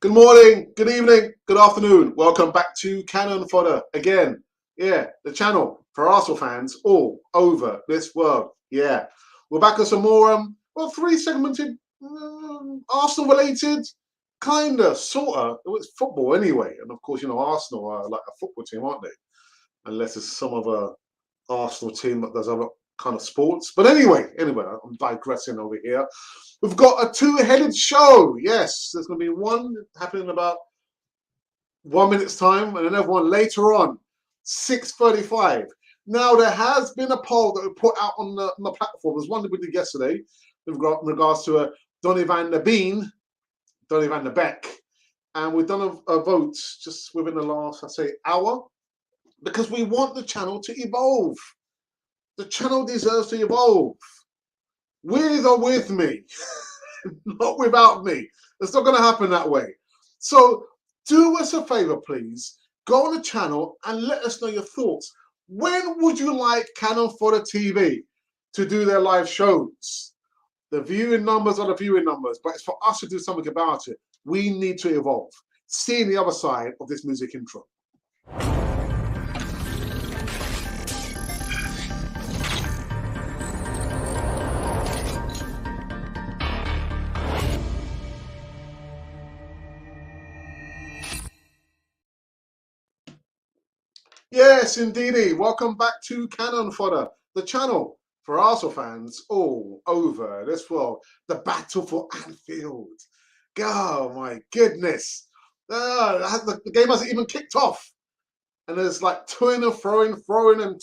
Good morning, good evening, good afternoon. Welcome back to Cannon Fodder again. Yeah, the channel for Arsenal fans all over this world. Yeah, we're back with some more, three segmented Arsenal related, kinda, sorta. It's football anyway, and of course, Arsenal are like a football team, aren't they? Unless it's some other Arsenal team that does other kind of sports. But anyway, I'm digressing over here. We've got a two-headed show. Yes, there's going to be one happening in about 1 minute's time and another one later on, 6:35. Now, there has been a poll that we put out on the platform. There's one that we did yesterday in regards to Donny van der Beek, Donny van der Beek. And we've done a vote just within the last, hour, because we want the channel to evolve. The channel deserves to evolve. With or with me, not without me. It's not going to happen that way. So do us a favor, please. Go on the channel and let us know your thoughts. When would you like Cannon Fodder TV to do their live shows? The viewing numbers are the viewing numbers, but it's for us to do something about it. We need to evolve. See the other side of this music intro. Yes, indeedy. Welcome back to Cannon Fodder, the channel for Arsenal fans all over this world. The battle for Anfield. Oh my goodness. The game hasn't even kicked off. And there's like toing and throwing and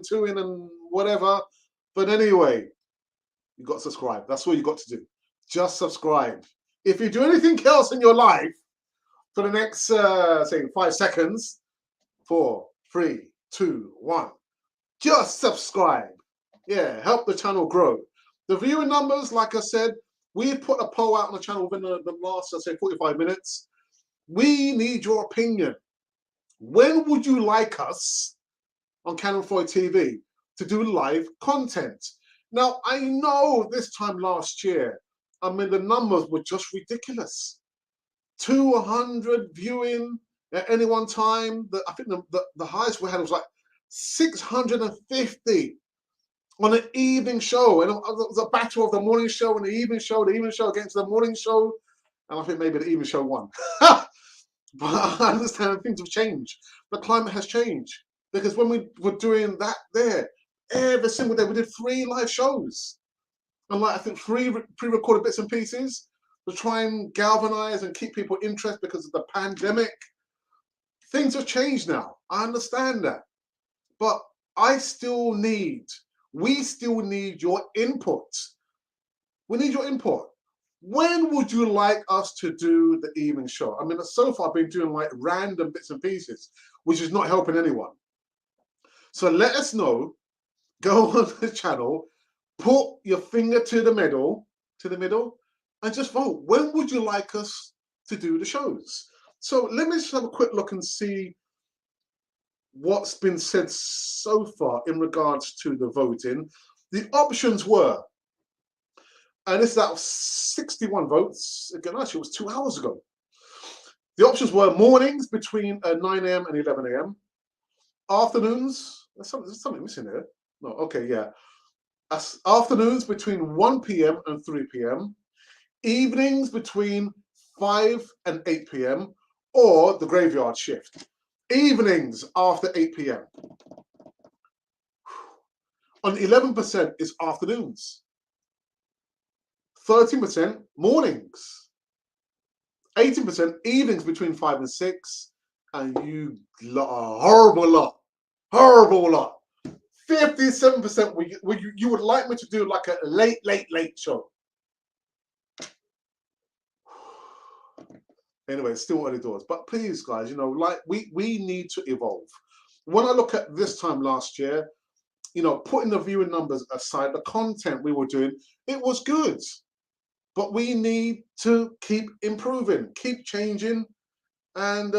two-in and whatever. But anyway, you got to subscribe. That's all you got to do. Just subscribe. If you do anything else in your life for the next, say, 5 seconds, 4, 3, 2, 1. Just subscribe. Yeah, help the channel grow. The viewing numbers, like I said, we put a poll out on the channel within the last, 45 minutes. We need your opinion. When would you like us on Cannon Fodder TV to do live content? Now, I know this time last year, the numbers were just ridiculous. 200 viewing at any one time. I think the highest we had was like 650 on an evening show, and it was a battle of the morning show and the evening show against the morning show, and I think maybe the evening show won. But I understand things have changed. The climate has changed, because when we were doing that there, every single day we did 3 live shows, and I think 3 pre-recorded bits and pieces to try and galvanize and keep people interested because of the pandemic. Things have changed now. I understand that. But we still need your input. We need your input. When would you like us to do the evening show? So far I've been doing like random bits and pieces, which is not helping anyone. So let us know. Go on the channel, put your finger to the middle, and just vote. When would you like us to do the shows? So let me just have a quick look and see what's been said so far in regards to the voting. The options were, and this is out of 61 votes, again, actually it was 2 hours ago. The options were mornings between 9 a.m. and 11 a.m. Afternoons, there's something missing there. No, okay, yeah. Afternoons between 1 p.m. and 3 p.m. Evenings between 5 and 8 p.m. or the graveyard shift. Evenings after 8 p.m. On 11% is afternoons. 13% mornings. 18% evenings between 5 and 6. And you lot are horrible lot. Horrible lot. 57% you would like me to do like a late show. Anyway, it's still early doors. But please, guys, we need to evolve. When I look at this time last year, putting the viewing numbers aside, the content we were doing, it was good. But we need to keep improving, keep changing. And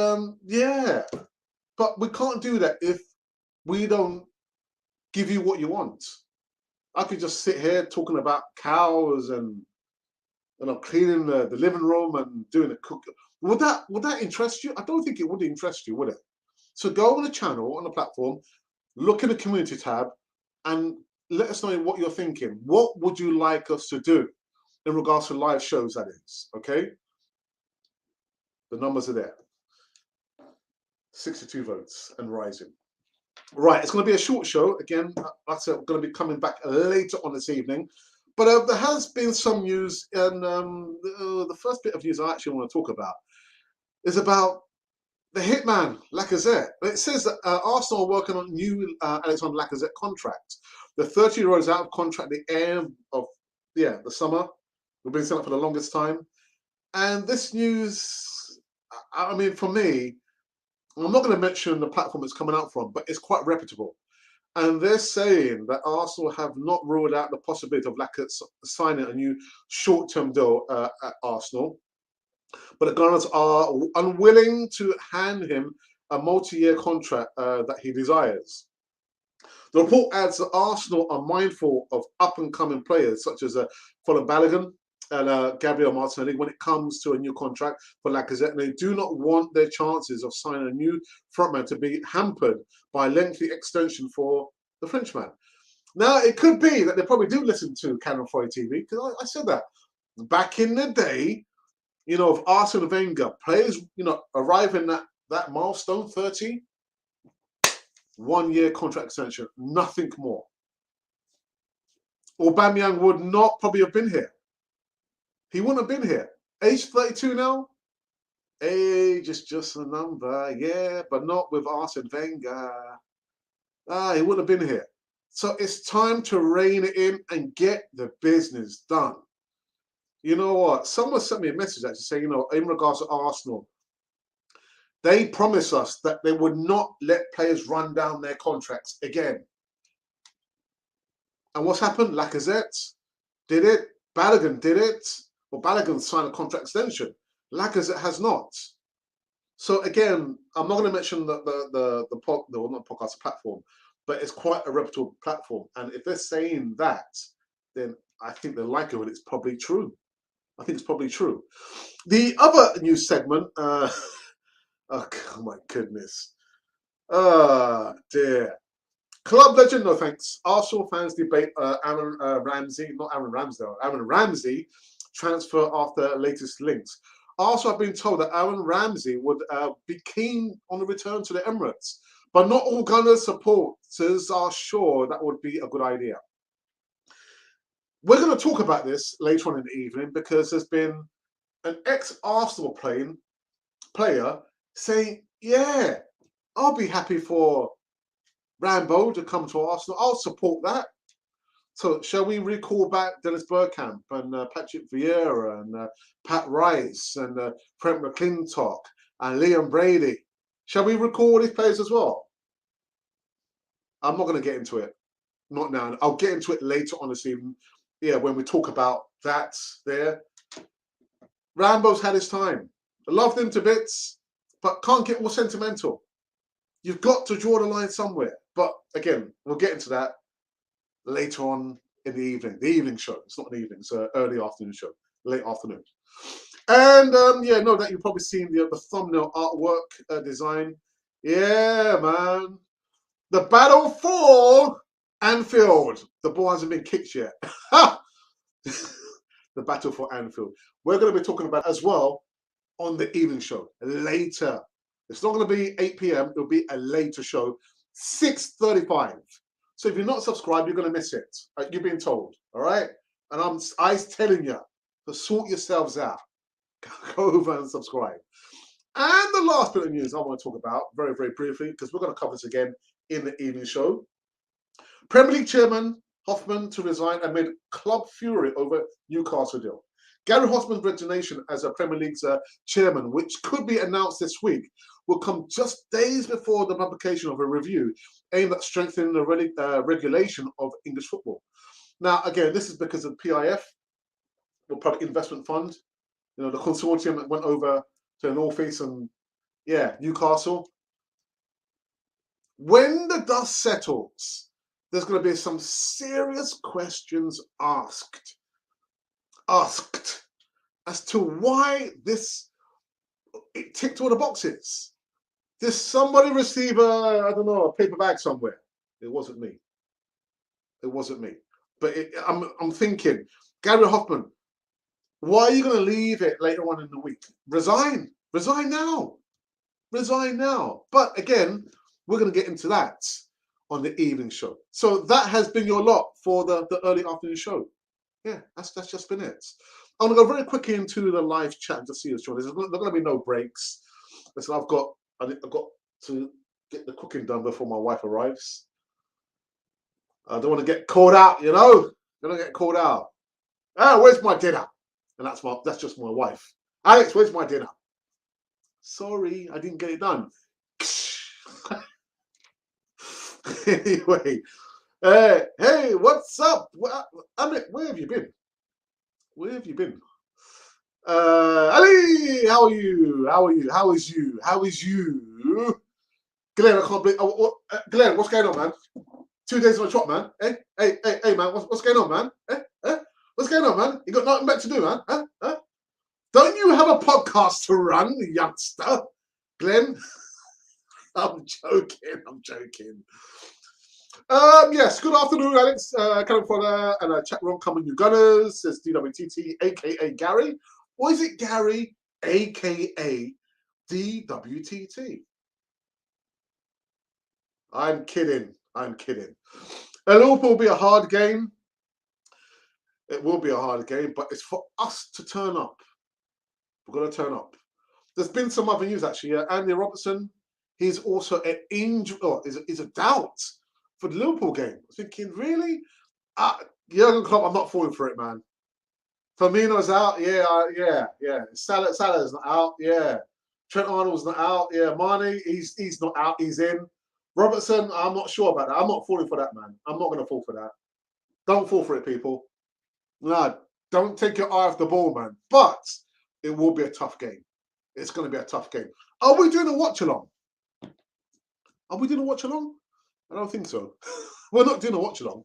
yeah, but we can't do that if we don't give you what you want. I could just sit here talking about cows and cleaning the living room and doing the cook. Would that interest you? I don't think it would interest you, would it? So go on the channel, on the platform, look in the community tab, and let us know what you're thinking. What would you like us to do in regards to live shows, that is, okay? The numbers are there. 62 votes and rising. Right, it's going to be a short show. Again, like I said, I'm going to be coming back later on this evening. But there has been some news, and the first bit of news I actually want to talk about is about the hitman, Lacazette. It says that Arsenal are working on new Alexander Lacazette contract. The 30-year-old is out of contract at the end of the summer. We've been saying it for the longest time. And this news, I mean, for me, I'm not going to mention the platform it's coming out from, but it's quite reputable. And they're saying that Arsenal have not ruled out the possibility of Lacazette signing a new short-term deal at Arsenal. But the Gunners are unwilling to hand him a multi-year contract that he desires. The report adds that Arsenal are mindful of up-and-coming players such as Folarin Balogun and Gabriel Martinelli when it comes to a new contract for Lacazette, and they do not want their chances of signing a new frontman to be hampered by a lengthy extension for the Frenchman. Now, it could be that they probably do listen to Cannon Foy TV, because I said that. Back in the day, of Arsene Wenger, players, arriving at that milestone, 30, 1-year contract extension, nothing more. Aubameyang would not probably have been here. He wouldn't have been here. Age 32 now? Age is just a number, yeah, but not with Arsene Wenger. He wouldn't have been here. So it's time to rein it in and get the business done. You know what? Someone sent me a message actually saying, in regards to Arsenal, they promised us that they would not let players run down their contracts again. And what's happened? Lacazette did it. Balogun did it. Well, Balogun signed a contract extension. Lacazette has not. So again, I'm not going to mention the not podcast platform, but it's quite a reputable platform. And if they're saying that, then I think the likelihood it's probably true. I think it's probably true. The other news segment, oh my goodness. Dear. Club legend, no thanks. Arsenal fans debate Aaron Ramsey transfer after latest links. Also, I've been told that Aaron Ramsey would be keen on the return to the Emirates, but not all Gunners supporters are sure that would be a good idea. We're going to talk about this later on in the evening because there's been an ex-Arsenal player saying, yeah, I'll be happy for Rambo to come to Arsenal. I'll support that. So shall we recall back Dennis Bergkamp and Patrick Vieira and Pat Rice and Frank McClintock and Liam Brady? Shall we recall these players as well? I'm not going to get into it. Not now. I'll get into it later on this evening. Yeah, when we talk about that there. Rambo's had his time. I love him to bits, but can't get all sentimental. You've got to draw the line somewhere. But again, we'll get into that later on in the evening. The evening show. It's not an evening, it's an early afternoon show. Late afternoon. And no doubt you've probably seen the thumbnail artwork design. Yeah, man. The battle for Anfield. The ball hasn't been kicked yet. The battle for Anfield. We're going to be talking about as well on the evening show later. It's not going to be 8 p.m. It'll be a later show, 6:35. So if you're not subscribed, you're going to miss it. You're being told, all right? And I'm telling you to sort yourselves out. Go over and subscribe. And the last bit of news I want to talk about very, very briefly, because we're going to cover this again in the evening show. Premier League chairman Hoffman to resign amid club fury over Newcastle deal. Gary Hoffman's resignation as a Premier League's chairman, which could be announced this week, will come just days before the publication of a review aimed at strengthening the regulation of English football. Now, again, this is because of PIF, the Public Investment Fund, the consortium that went over to the North East and, Newcastle. When the dust settles, there's going to be some serious questions asked as to why this it ticked all the boxes. Did somebody receive I don't know, a paper bag somewhere? It wasn't me. It wasn't me. But I'm thinking, Gary Hoffman, why are you going to leave it later on in the week? Resign. Resign now. Resign now. But again, we're going to get into that on the evening show. So that has been your lot for the early afternoon show. Yeah, that's just been it. I'm going to go very quickly into the live chat to see us join. There's not going to be no breaks. Listen, I've got to get the cooking done before my wife arrives. I don't want to get called out, you know. I don't get called out. Oh, where's my dinner? And that's just my wife. Alex, where's my dinner? Sorry, I didn't get it done. Anyway, hey, what's up? Amit, where have you been? Where have you been? Ali, how are you? How are you? How is you? How is you? Glenn, I can't believe. Glenn, what's going on, man? 2 days on the trot, man. Hey, man, what's going on, man? What's going on, man? You got nothing better to do, man? Huh? Don't you have a podcast to run, youngster? Glenn? I'm joking. Yes, good afternoon, Alex. Coming from and chat room, coming you gunners, says DWTT, aka Gary. Or is it Gary, aka DWTT? I'm kidding. Liverpool will be a hard game. It will be a hard game, but it's for us to turn up. We're going to turn up. There's been some other news actually. Andy Robertson, he's also an injury, is a doubt for the Liverpool game. I'm thinking, really? Jurgen Klopp, I'm not falling for it, man. Firmino's out, yeah. Salah's not out, yeah. Trent Arnold's not out, yeah. Mane, he's not out, he's in. Robertson, I'm not sure about that. I'm not falling for that, man. I'm not going to fall for that. Don't fall for it, people. No, don't take your eye off the ball, man. But it will be a tough game. It's going to be a tough game. Are we doing a watch-along? Are we doing a watch-along? I don't think so. We're not doing a watch-along.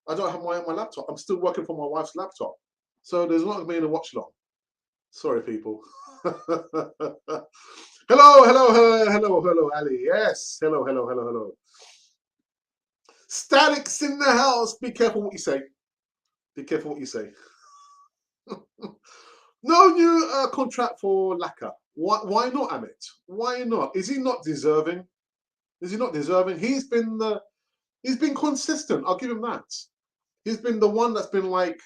I don't have my laptop. I'm still working from my wife's laptop. So there's not going to be a watch-along. Sorry, people. Hello, Ali. Yes. Hello. Static's in the house. Be careful what you say. No new contract for Laka. Why not, Amit? Why not? Is he not deserving? He's been consistent. I'll give him that. He's been the one that's been like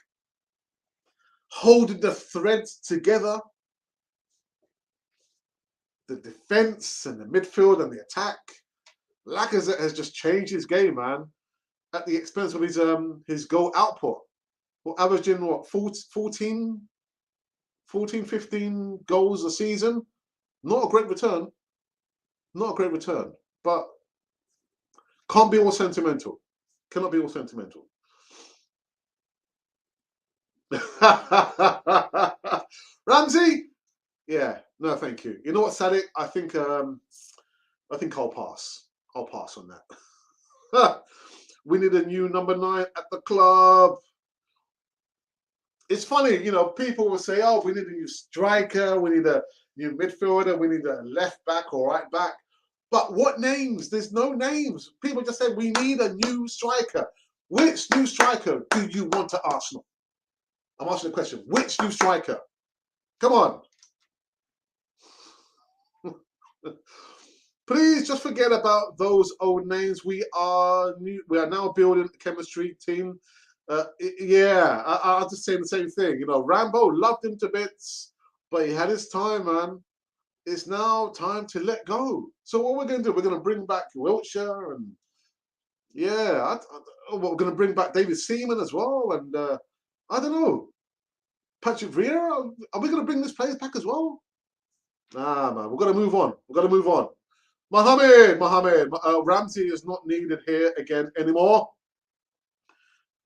holding the threads together. The defense and the midfield and the attack. Lacazette has just changed his game, man, at the expense of his goal output. We're averaging what, 14, 15 goals a season. Not a great return. But can't be all sentimental. Cannot be all sentimental. Ramsey? Yeah, no, thank you. You know what, Sadik? I think I'll pass. I'll pass on that. We need a new number 9 at the club. It's funny, you know, people will say, oh, we need a new striker, we need a new midfielder, we need a left back or right back. But what names? There's no names. People just say, we need a new striker. Which new striker do you want at Arsenal? I'm asking the question. Which new striker? Come on. Please just forget about those old names. We are now building a chemistry team. I'll just say the same thing. You know, Rambo, loved him to bits, but he had his time, man. It's now time to let go. So what we're going to do, we're going to bring back Wiltshire and we're going to bring back David Seaman as well. And I don't know, Patrick Vieira. Are we going to bring this players back as well? Nah, man, we're going to move on. Mohamed, Ramsey is not needed here again anymore.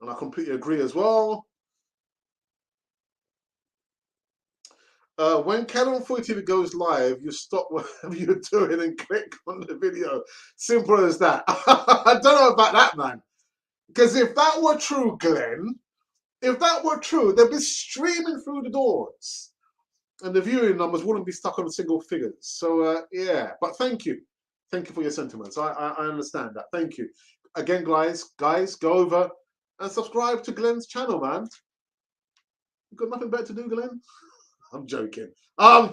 And I completely agree as well. When Canon 40 TV goes live, you stop whatever you're doing and click on the video. Simple as that. I don't know about that, man. Because if that were true, Glenn, they'd be streaming through the doors. and the viewing numbers wouldn't be stuck on single figures. So yeah, but thank you for your sentiments. I understand that. Thank you again, guys. Go over and subscribe to Glenn's channel, man. You got nothing better to do, Glenn? I'm joking. Hi,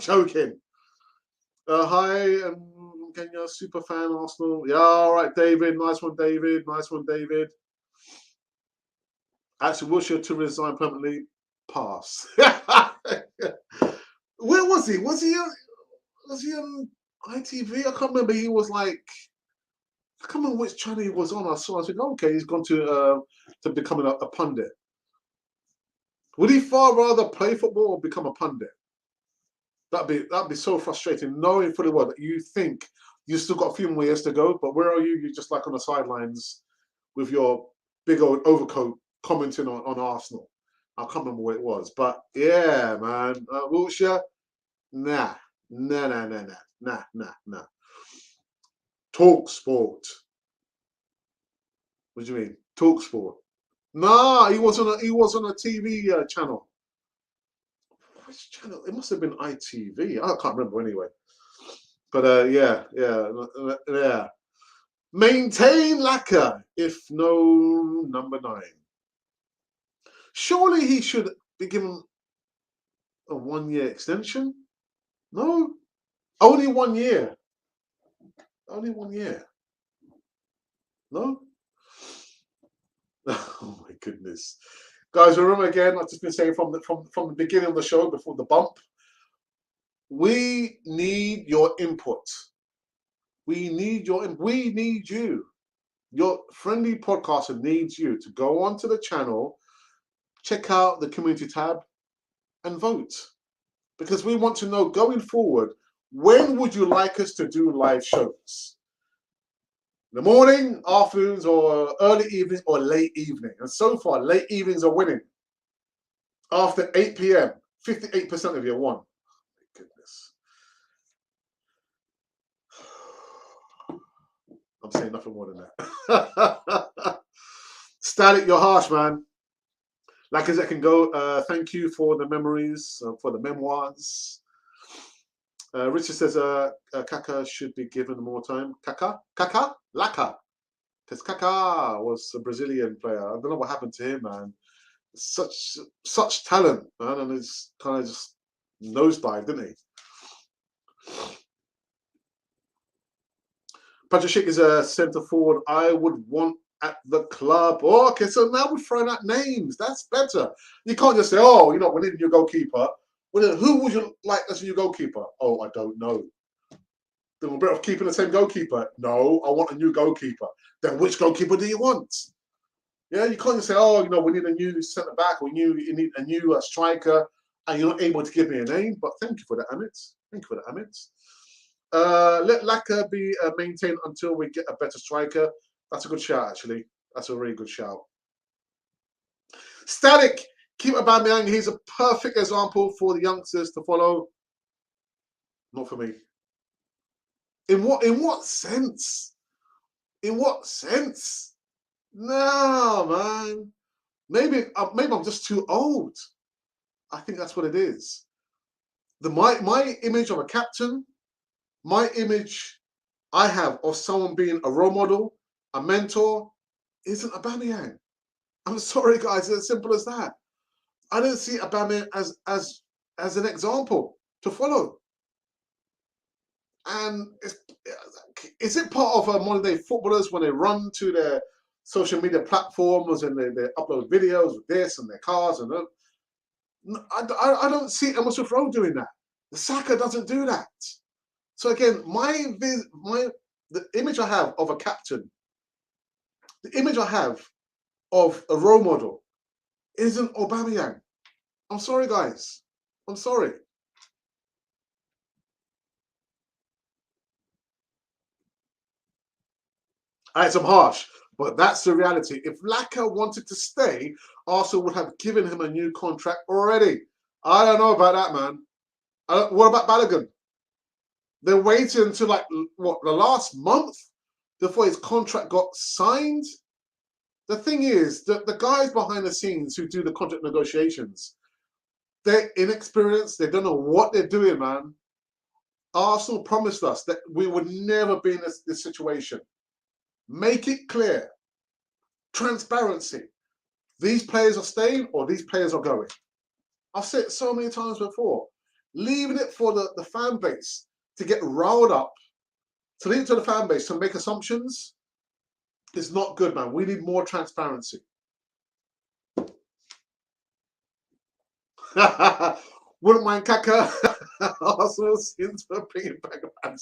Kenya, super fan, Arsenal. Yeah, all right, David. Nice one, David. Nice one, David. Actually, Wilshere to resign permanently. Pass. Where was he? Was he on ITV? I can't remember. He was like, I can't remember which channel he was on. I saw. I said, okay, he's gone to becoming a pundit. Would he far rather play football or become a pundit? That'd be so frustrating, knowing fully well that you think you still got a few more years to go, but where are you? You're just like on the sidelines with your big old overcoat commenting on Arsenal. I can't remember what it was, but yeah, man, Wilshere, nah. Talk sport. What do you mean? Talk sport? Nah, he was on a TV channel. Which channel? It must have been ITV. I can't remember anyway. But yeah. Maintain lacquer, if no number 9. Surely he should be given a 1-year extension. No, only 1 year. Only 1 year. No. Oh my goodness, guys! Remember again, I've just been saying from the beginning of the show before the bump. We need your input. We need you. Your friendly podcaster needs you to go onto the channel, check out the community tab, and vote. Because we want to know going forward, when would you like us to do live shows? In the morning, afternoons, or early evening, or late evening? And so far, late evenings are winning. After 8 p.m., 58% of you won. My goodness. I'm saying nothing more than that. Static, you're harsh, man. Like as it can go. Thank you for the memories, for the memoirs. Richard says Kaka should be given more time. Kaka? Laka. Because Kaka was a Brazilian player. I don't know what happened to him, man. Such talent, man, and it's kind of just nosedived, didn't he? Patrick Schick is a centre forward I would want at the club. Oh, okay, so now we're throwing out names. That's better. You can't just say, oh, you know, we need a new goalkeeper. Well, who would you like as your goalkeeper? Oh, I don't know. Then we're better off keeping the same goalkeeper. No, I want a new goalkeeper. Then which goalkeeper do you want? Yeah, you can't just say, oh, you know, we need a new centre back, or you need a new striker, and you're not able to give me a name. But thank you for that, Amit. Thank you for that, Amit. Let Laka be maintained until we get a better striker. That's a good shout, actually. That's a really good shout. Static, keep Aubameyang. He's a perfect example for the youngsters to follow. Not for me. In what sense? In what sense? No, man. Maybe I'm just too old. I think that's what it is. My image of a captain, my image I have of someone being a role model, a mentor, isn't Aubameyang. I'm sorry, guys. It's as simple as that. I don't see Aubameyang as an example to follow. And is it part of modern day footballers when they run to their social media platforms and they upload videos with this and their cars and I don't see Emma Smith Rowe doing that. The Saka doesn't do that. So again, the image I have of a captain, the image I have of a role model isn't Aubameyang. I'm sorry, guys. I'm sorry. It's harsh, but that's the reality. If Laka wanted to stay, Arsenal would have given him a new contract already. I don't know about that, man. What about Balogun? They're waiting until like what, the last month before his contract got signed. The thing is that the guys behind the scenes who do the contract negotiations, They're inexperienced. They don't know what they're doing, man. Arsenal promised us that we would never be in this situation. Make it clear. Transparency. These players are staying or these players are going. I've said it so many times before. Leaving it for the fan base to get riled up, to leave it to the fan base to make assumptions is not good, man. We need more transparency. Wouldn't mind Kaka. Arsenal seems to bring it back up.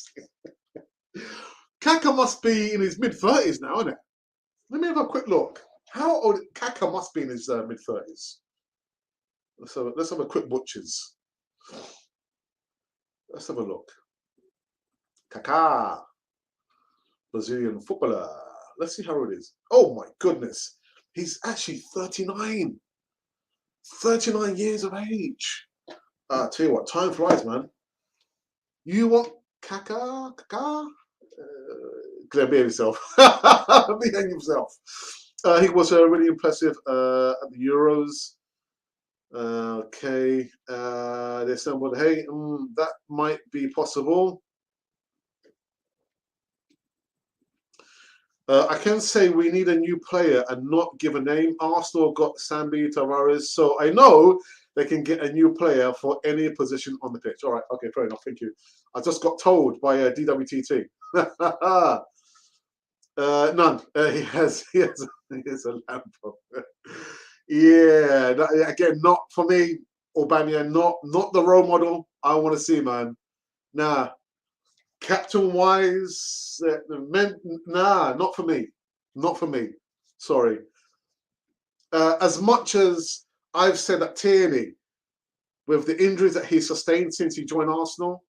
Kaka must be in his mid-30s now, isn't it? Let me have a quick look. How old? Kaka must be in his mid-30s. Let's have a quick butchers. Let's have a look. Kaka, Brazilian footballer. Let's see how old it is. Oh my goodness. He's actually 39. 39 years of age. Tell you what, time flies, man. You want Kaka? Glenn, behave yourself. Behave himself. He was really impressive at the Euros. Okay. They stumbled. Hey, that might be possible. I can say we need a new player and not give a name. Arsenal got Sambi Tavares, so I know they can get a new player for any position on the pitch. All right, okay, fair enough. Thank you. I just got told by DWTT. None. He has a lamp. Yeah, again, not for me. Aubameyang, not the role model I want to see, man. Nah. Captain wise, nah, not for me. Not for me. Sorry. As much as I've said that Tierney, with the injuries that he sustained since he joined Arsenal,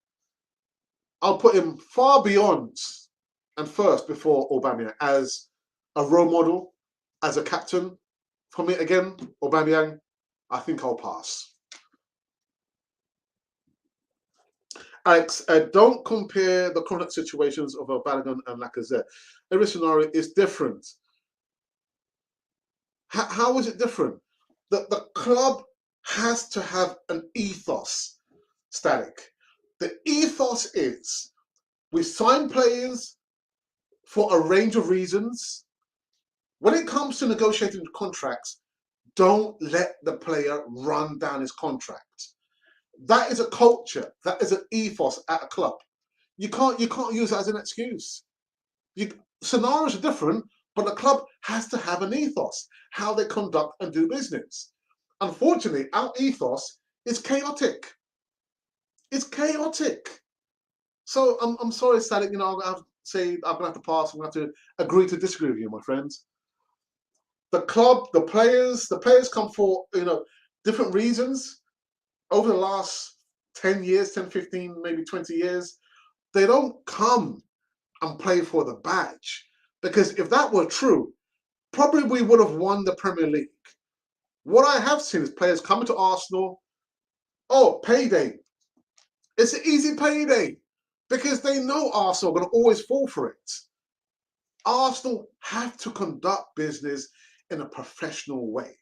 I'll put him far beyond and first before Aubameyang as a role model, as a captain. For me, again, Aubameyang, I think I'll pass. Alex, don't compare the current situations of Balogun and Lacazette. Every scenario is different. How is it different? The club has to have an ethos, Static. The ethos is we sign players for a range of reasons. When it comes to negotiating contracts, don't let the player run down his contract. That is a culture. That is an ethos at a club. You can't use that as an excuse. Scenarios are different, but the club has to have an ethos, how they conduct and do business. Unfortunately, our ethos is chaotic. It's chaotic. So I'm sorry, Static. I'm gonna have to pass. I'm gonna have to agree to disagree with you, my friends. The club, the players come for different reasons. Over the last 10 years, 10, 15, maybe 20 years, they don't come and play for the badge. Because if that were true, probably we would have won the Premier League. What I have seen is players coming to Arsenal, oh, payday. It's an easy payday because they know Arsenal are going to always fall for it. Arsenal have to conduct business in a professional way.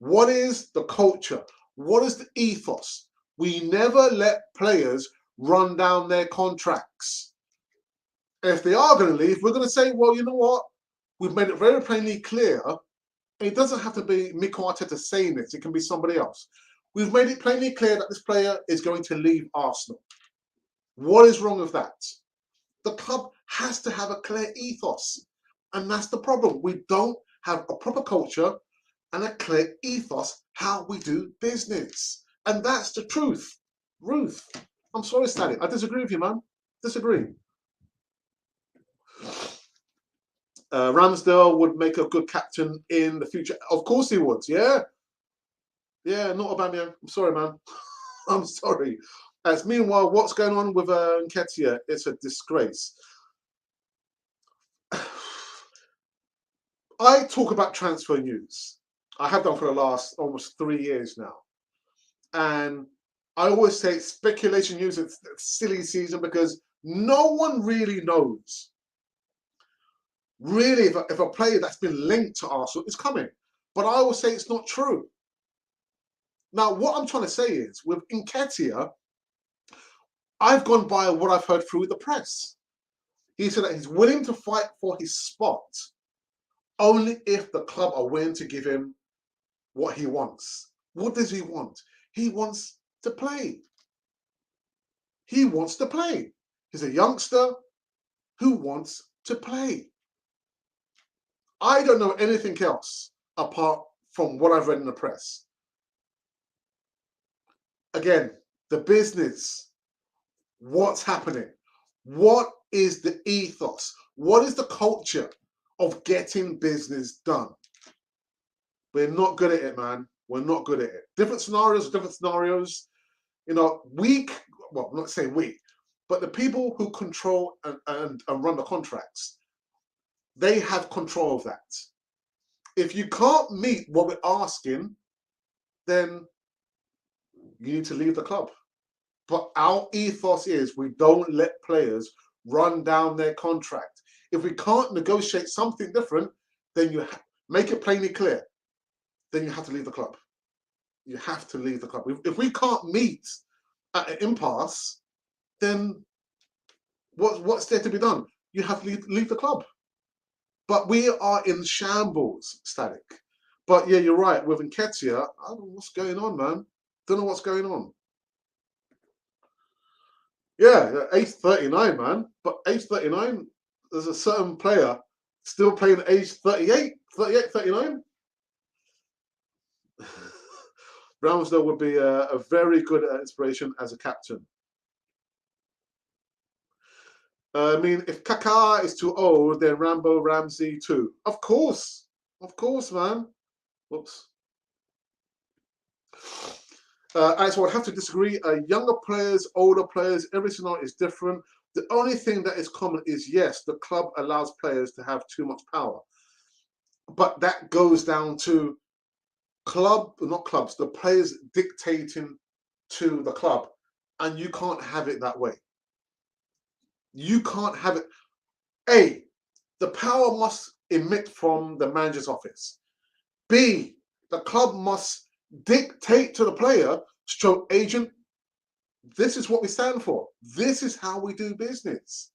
What is the culture? What is the ethos? We never let players run down their contracts. If they are going to leave, we're going to say, well, you know what? We've made it very plainly clear. It doesn't have to be Mikel Arteta saying this. It can be somebody else. We've made it plainly clear that this player is going to leave Arsenal. What is wrong with that? The club has to have a clear ethos. And that's the problem. We don't have a proper culture and a clear ethos how we do business. And that's the truth. Ruth, I'm sorry, Stanley. I disagree with you, man. Disagree. Ramsdale would make a good captain in the future. Of course he would, yeah. Yeah, not Aubameyang. I'm sorry, man. I'm sorry. As meanwhile, what's going on with Nketiah? It's a disgrace. I talk about transfer news. I have done for the last almost 3 years now. And I always say speculation news, it's silly season because no one really knows. Really, if a player that's been linked to Arsenal is coming. But I always say it's not true. Now, what I'm trying to say is, with Nketiah, I've gone by what I've heard through the press. He said that he's willing to fight for his spot only if the club are willing to give him what he wants. What does he want? He wants to play. He wants to play. He's a youngster who wants to play. I don't know anything else apart from what I've read in the press. Again, the business, what's happening? What is the ethos? What is the culture of getting business done? We're not good at it, man. We're not good at it. Different scenarios. You know, well, I'm not saying we, but the people who control and run the contracts, they have control of that. If you can't meet what we're asking, then you need to leave the club. But our ethos is we don't let players run down their contract. If we can't negotiate something different, then you make it plainly clear. Then you have to leave the club. You have to leave the club. If we can't meet at an impasse, then what's there to be done? You have to leave the club. But we are in shambles, Static. But yeah, you're right. With Nketiah, I don't know what's going on, man. Don't know what's going on. Yeah, age 39, man. But age 39, there's a certain player still playing at age 38, 39. Ramsdale would be a very good inspiration as a captain. I mean, if Kaká is too old, then Ramsey too. Of course, man. Whoops. Alex, I would have to disagree. Younger players, older players, every scenario is different. The only thing that is common is, yes, the club allows players to have too much power. But that goes down to the players dictating to the club. And you can't have it that way. You can't have it. A, the power must emit from the manager's office. B, the club must dictate to the player, stroke agent, this is what we stand for. This is how we do business.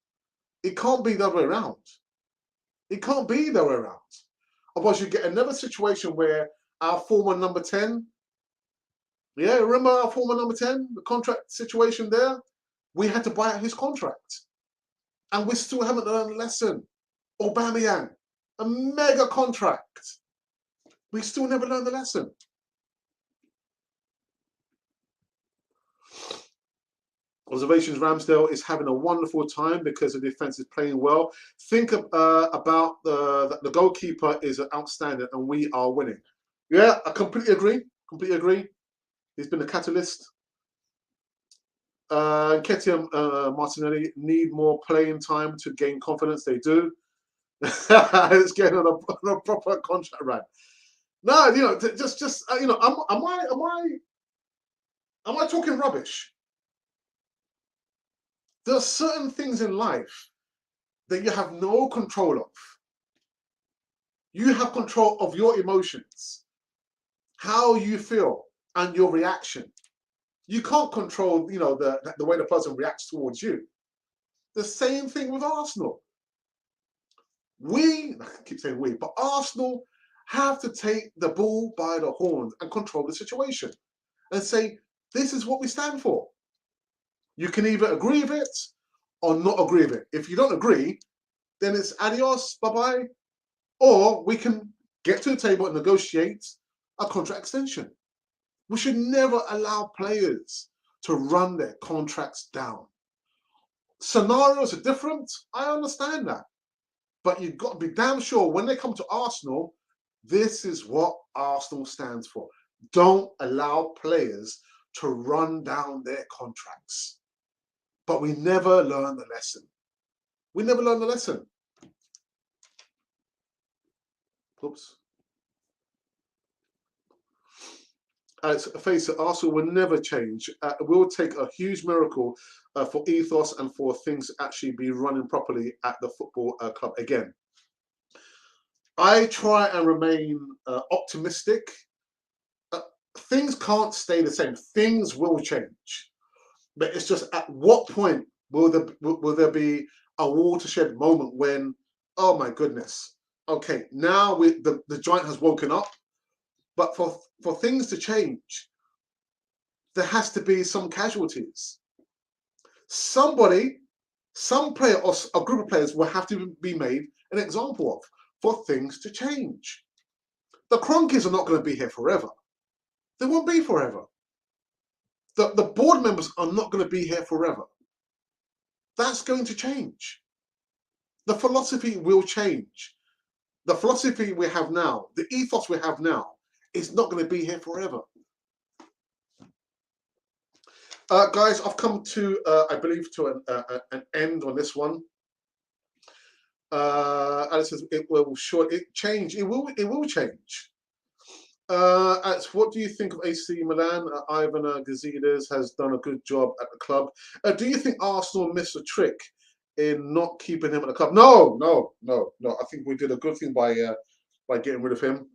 It can't be the other way around. It can't be the other way around. Otherwise, you get another situation where our former number 10, yeah, remember our former number 10, the contract situation there? We had to buy out his contract. And we still haven't learned a lesson. Aubameyang, a mega contract. We still never learned the lesson. Observations, Ramsdale is having a wonderful time because the defense is playing well. Think about the goalkeeper is outstanding and we are winning. Yeah, I completely agree. Completely agree. He's been a catalyst. Nketiah Martinelli need more playing time to gain confidence. They do. It's getting on a proper contract run. No, you know, just you know, am I talking rubbish? There are certain things in life that you have no control of. You have control of your emotions, how you feel, and your reaction. You can't control, you know, the way the person reacts towards you. The same thing with Arsenal. I keep saying we, but Arsenal have to take the bull by the horns and control the situation and say, this is what we stand for. You can either agree with it or not agree with it. If you don't agree, then it's adios, bye-bye. Or we can get to the table and negotiate a contract extension. We should never allow players to run their contracts down. Scenarios are different. I understand that. But you've got to be damn sure when they come to Arsenal, this is what Arsenal stands for. Don't allow players to run down their contracts. But we never learn the lesson. We never learn the lesson. Oops. Let's face it, Arsenal will never change. It will take a huge miracle for ethos and for things to actually be running properly at the football club again. I try and remain optimistic. things can't stay the same. Things will change, but it's just at what point will there be a watershed moment when, oh my goodness, okay, now the giant has woken up. But for things to change, there has to be some casualties. Somebody, some player or a group of players will have to be made an example of for things to change. The Cronkies are not going to be here forever. They won't be forever. The board members are not going to be here forever. That's going to change. The philosophy will change. The philosophy we have now, the ethos we have now, is not going to be here forever. Guys, I've come to, I believe, to an end on this one. Alice says it will change. It will change. What do you think of AC Milan? Ivan Gazidis has done a good job at the club. Do you think Arsenal missed a trick in not keeping him at the club? No. I think we did a good thing by getting rid of him.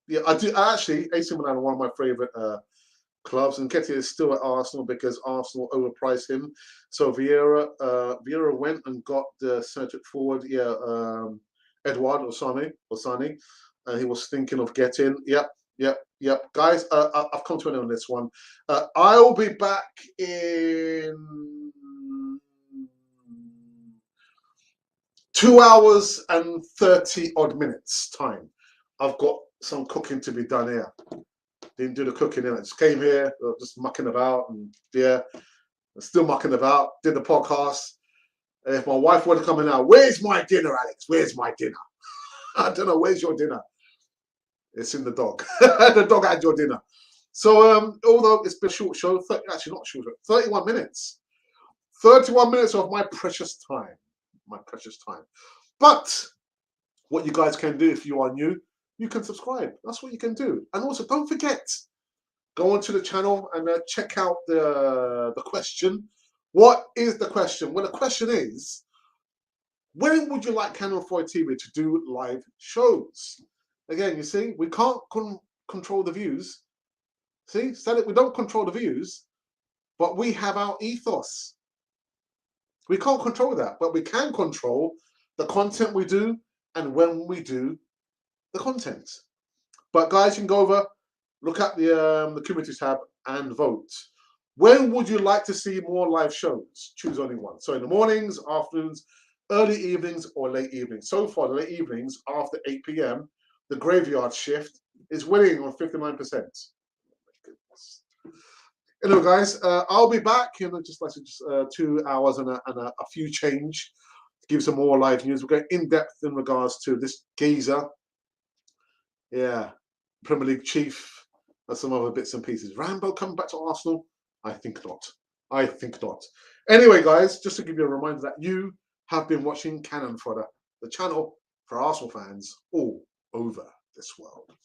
Yeah, I do. Actually, AC Milan are one of my favourite clubs, and Nketiah is still at Arsenal because Arsenal overpriced him. So Vieira went and got the centre forward, Edouard Osani, and he was thinking of getting. Yep. Guys, I've come to an end on this one. I'll be back in 2 hours and 30 odd minutes time. I've got some cooking to be done here. Didn't do the cooking in. I just came here, just mucking about, and still mucking about. Did the podcast. And if my wife were to come in now, where's my dinner, Alex? Where's my dinner? I don't know. Where's your dinner? It's in the dog. The dog had your dinner. So although it's been a short show, actually not short, 31 minutes. 31 minutes of my precious time. My precious time. But what you guys can do if you are new, you can subscribe. That's what you can do. And also, don't forget, go onto the channel and check out the question. What is the question? Well, the question is, when would you like Canal 4 TV to do live shows? Again, you see, we can't control the views. See, said it, we don't control the views, but we have our ethos. We can't control that, but we can control the content we do and when we do the content. But guys, you can go over, look at the community tab and vote. When would you like to see more live shows? Choose only one. So in the mornings, afternoons, early evenings, or late evenings. So far, the late evenings after 8 p.m., the graveyard shift is winning on 59%. Anyway, guys, I'll be back in just 2 hours and a few change to give some more live news. We're going in depth in regards to this geezer. Yeah, Premier League chief, and some other bits and pieces. Rambo coming back to Arsenal? I think not. I think not. Anyway, guys, just to give you a reminder that you have been watching Cannon Fodder, the channel for Arsenal fans all over this world.